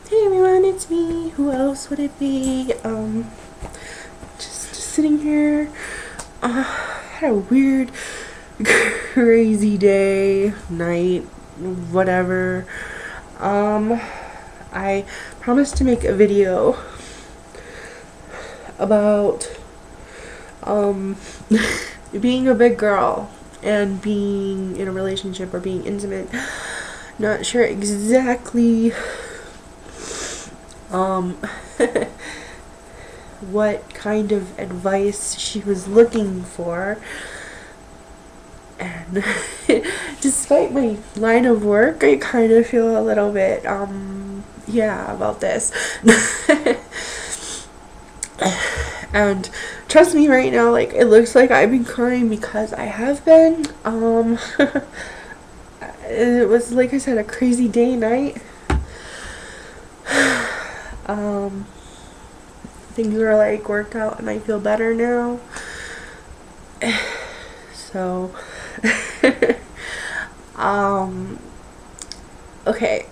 Hey everyone, it's me. Who else would it be? Just sitting here. Had a weird, crazy day, night, whatever. I promised to make a video about, being a big girl and being in a relationship or being intimate. Not sure exactly what kind of advice she was looking for, and despite my line of work, I kind of feel a little bit about this. And trust me, right now, like, it looks like I've been crying because I have been. It was, like I said, a crazy day, night. Things are like worked out and I feel better now. So okay.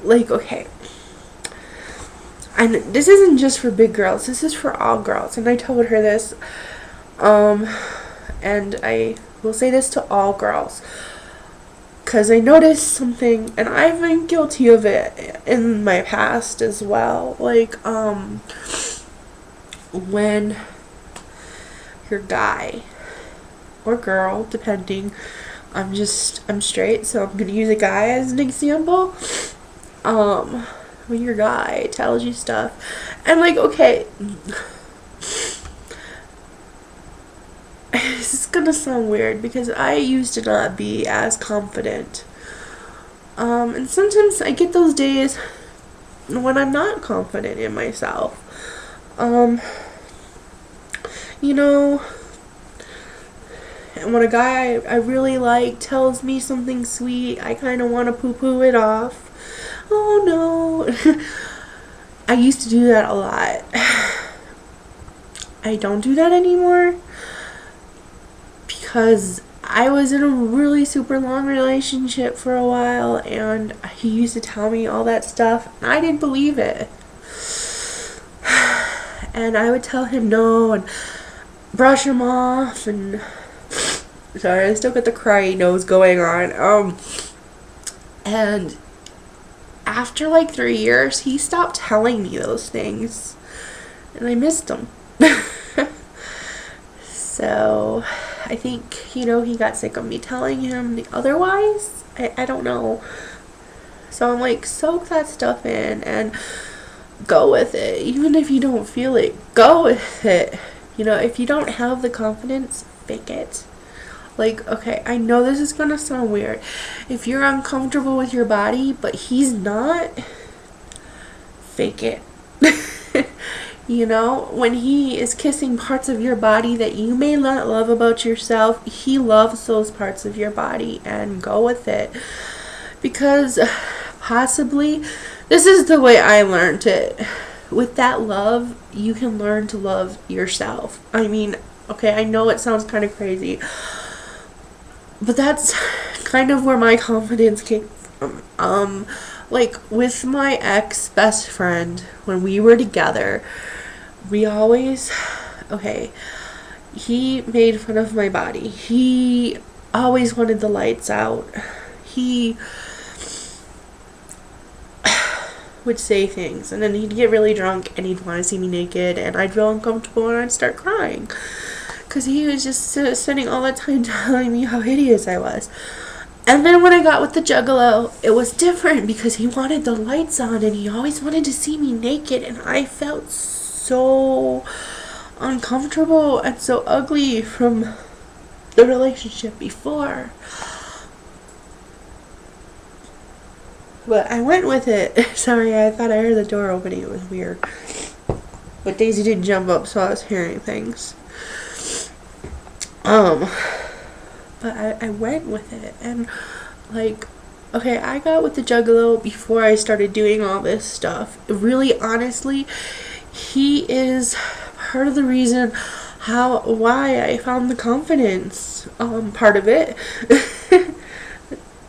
Okay. And this isn't just for big girls, this is for all girls. And I told her this, and I will say this to all girls, because I noticed something, and I've been guilty of it in my past as well. Like, when your guy or girl, depending, I'm straight, so I'm gonna use a guy as an example. When your guy tells you stuff, and like, okay, this is gonna sound weird because I used to not be as confident. And sometimes I get those days when I'm not confident in myself. And when a guy I really like tells me something sweet, I kind of want to poo-poo it off. Oh no. I used to do that a lot. I don't do that anymore because I was in a really super long relationship for a while, and he used to tell me all that stuff and I didn't believe it. And I would tell him no and brush him off, and sorry, I still got the crying nose going on. And after like 3 years, he stopped telling me those things, and I missed him. So I think, he got sick of me telling him otherwise. I don't know. So I'm like, soak that stuff in and go with it. Even if you don't feel it, go with it. If you don't have the confidence, fake it. Like, okay, I know this is gonna sound weird. If you're uncomfortable with your body, but he's not, fake it. When he is kissing parts of your body that you may not love about yourself, he loves those parts of your body, and go with it. Because possibly, this is the way I learned it. With that love, you can learn to love yourself. I mean, okay, I know it sounds kind of crazy, but that's kind of where my confidence came from. Like, with my ex best friend, when we were together, we always, he made fun of my body. He always wanted the lights out. He would say things, and then he'd get really drunk and he'd want to see me naked, and I'd feel uncomfortable and I'd start crying because he was just spending all the time telling me how hideous I was. And then when I got with the juggalo, it was different because he wanted the lights on and he always wanted to see me naked, and I felt so uncomfortable and so ugly from the relationship before. But I went with it. Sorry, I thought I heard the door opening. It was weird. But Daisy did jump up, so I was hearing things. But I went with it. And, like, okay, I got with the juggalo before I started doing all this stuff. Really, honestly, he is part of the reason why I found the confidence part of it.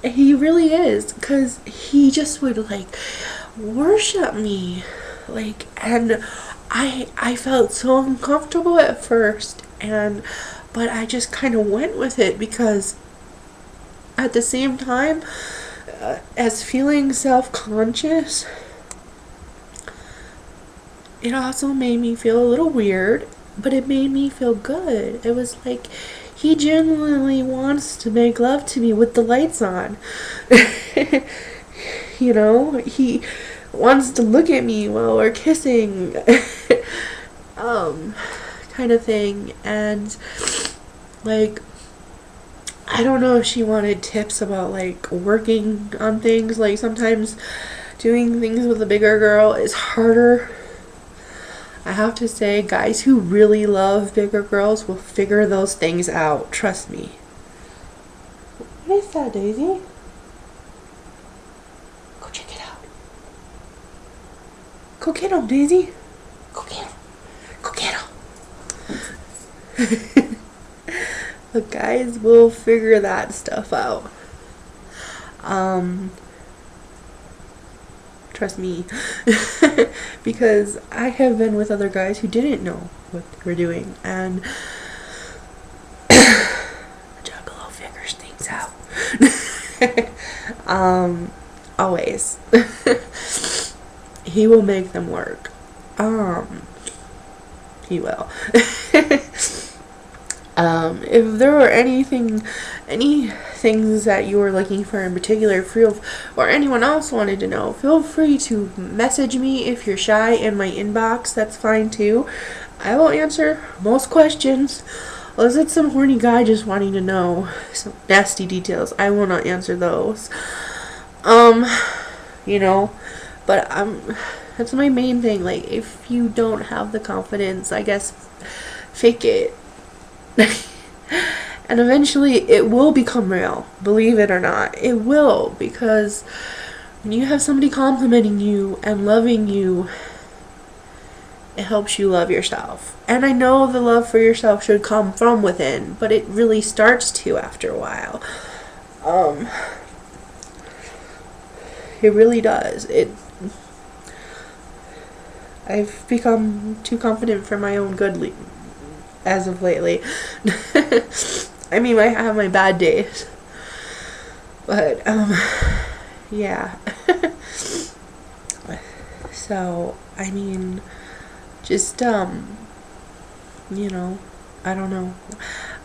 He really is, because he just would, like, worship me. Like, and I felt so uncomfortable at first, but I just kind of went with it, because at the same time, as feeling self-conscious, it also made me feel a little weird, but it made me feel good. It was like he genuinely wants to make love to me with the lights on. He wants to look at me while we're kissing. Kind of thing. And like, I don't know if she wanted tips about like working on things. Like, sometimes doing things with a bigger girl is harder. I have to say, guys who really love bigger girls will figure those things out. Trust me. What is that, Daisy? Go check it out. Go get him, Daisy. Go get him. Go get him. The guys will figure that stuff out. Trust me. Because I have been with other guys who didn't know what they were doing, and Juggalo figures things out. Always. He will make them work. He will. If there were any things that you were looking for in particular, or anyone else wanted to know, feel free to message me. If you're shy in my inbox, that's fine too. I will answer most questions. Unless it's some horny guy just wanting to know some nasty details, I will not answer those. But that's my main thing. Like, if you don't have the confidence, I guess fake it. And eventually it will become real, believe it or not. It will, because when you have somebody complimenting you and loving you, it helps you love yourself. And I know the love for yourself should come from within, but it really starts to after a while. It really does. I've become too confident for my own good as of lately. I mean, I have my bad days, but yeah. So I mean, just I don't know.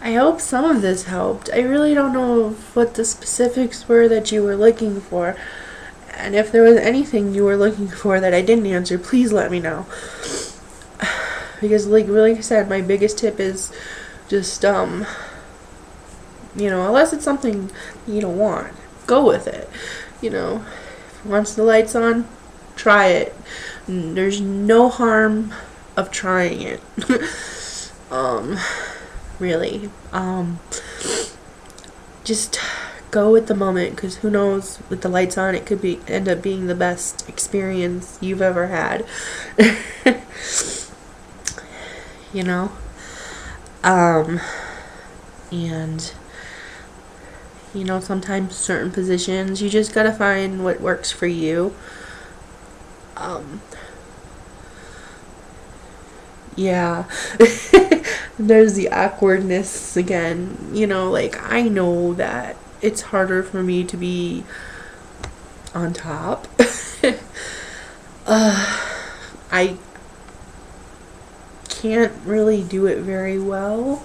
I hope some of this helped. I really don't know what the specifics were that you were looking for, and if there was anything you were looking for that I didn't answer, please let me know. Because like I said, my biggest tip is just unless it's something you don't want, go with it. Once the light's on, try it. There's no harm of trying it. Really. Just go with the moment, because who knows, with the lights on, it could end up being the best experience you've ever had. And sometimes certain positions, you just gotta find what works for you. Yeah. There's the awkwardness again. Like, I know that it's harder for me to be on top. I can't really do it very well.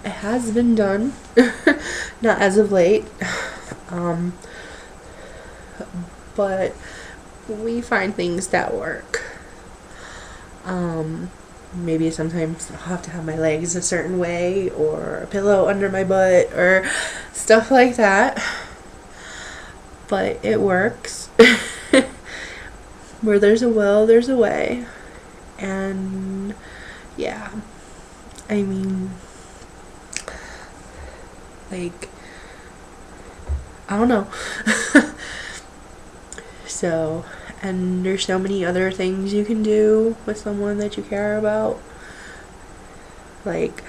It has been done. Not as of late. But we find things that work. Maybe sometimes I'll have to have my legs a certain way, or a pillow under my butt, or stuff like that. But it works. Where there's a will, there's a way. And yeah, I mean, like, I don't know. So, and there's so many other things you can do with someone that you care about. Like,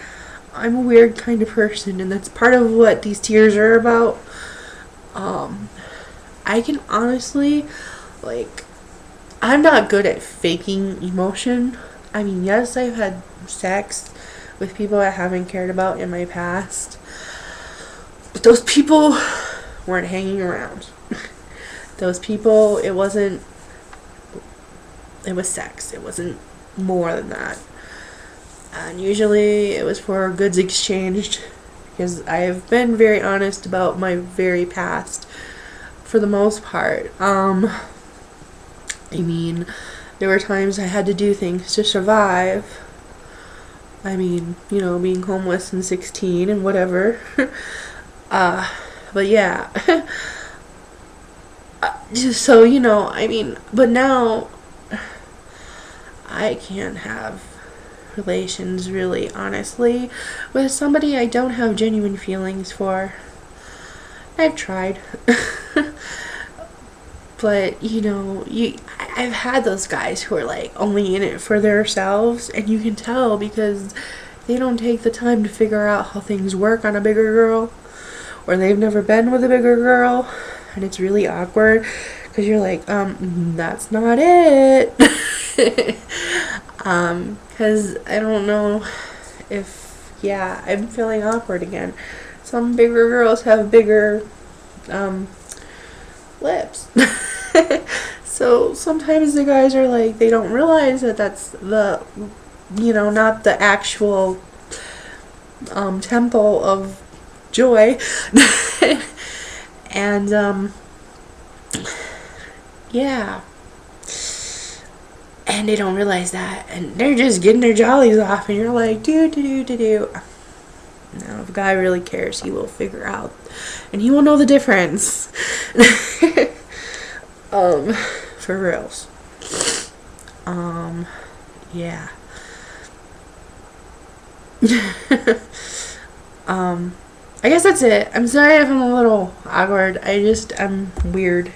I'm a weird kind of person, and that's part of what these tears are about. I can honestly, like, I'm not good at faking emotion. I mean, yes, I've had sex with people I haven't cared about in my past, but those people weren't hanging around. Those people, it was sex. It wasn't more than that. And usually it was for goods exchanged, because I have been very honest about my very past for the most part. I mean, there were times I had to do things to survive. I mean, you know, being homeless and 16 and whatever. But yeah. So, you know, I mean, but now I can't have relations, really, honestly, with somebody I don't have genuine feelings for. I've tried. But, you know, I've had those guys who are like only in it for themselves, and you can tell because they don't take the time to figure out how things work on a bigger girl, or they've never been with a bigger girl, and it's really awkward because you're like, that's not it. Because I don't know if, yeah, I'm feeling awkward again. Some bigger girls have bigger lips. So sometimes the guys are like, they don't realize that that's the, you know, not the actual temple of joy. And yeah, and they don't realize that, and they're just getting their jollies off, and you're like, do. Now, if a guy really cares, he will figure out, and he will know the difference. For reals. Yeah. I guess that's it. I'm sorry if I'm a little awkward. I'm weird.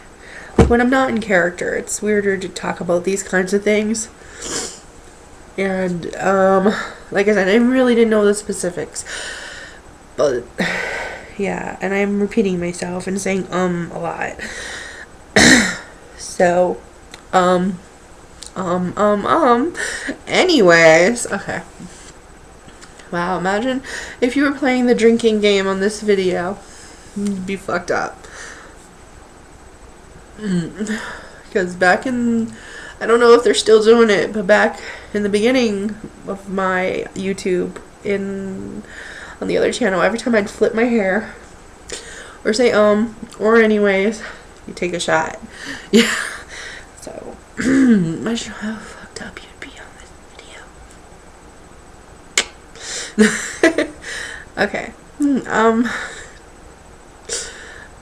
Like, when I'm not in character, it's weirder to talk about these kinds of things. And, like I said, I really didn't know the specifics. But, yeah, and I'm repeating myself and saying, a lot. So, anyways, okay. Wow, imagine if you were playing the drinking game on this video. You'd be fucked up. Because back in, I don't know if they're still doing it, but back in the beginning of my YouTube, on the other channel, every time I'd flip my hair, or say or anyways, you take a shot. Yeah. So, imagine how fucked up you'd be on this video. Okay.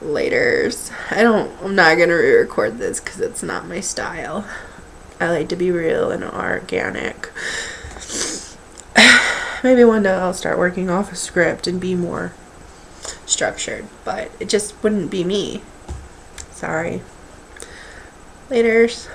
Laters. I'm not gonna re-record this because it's not my style. I like to be real and organic. Maybe one day I'll start working off a script and be more structured, but it just wouldn't be me. Sorry. Laters.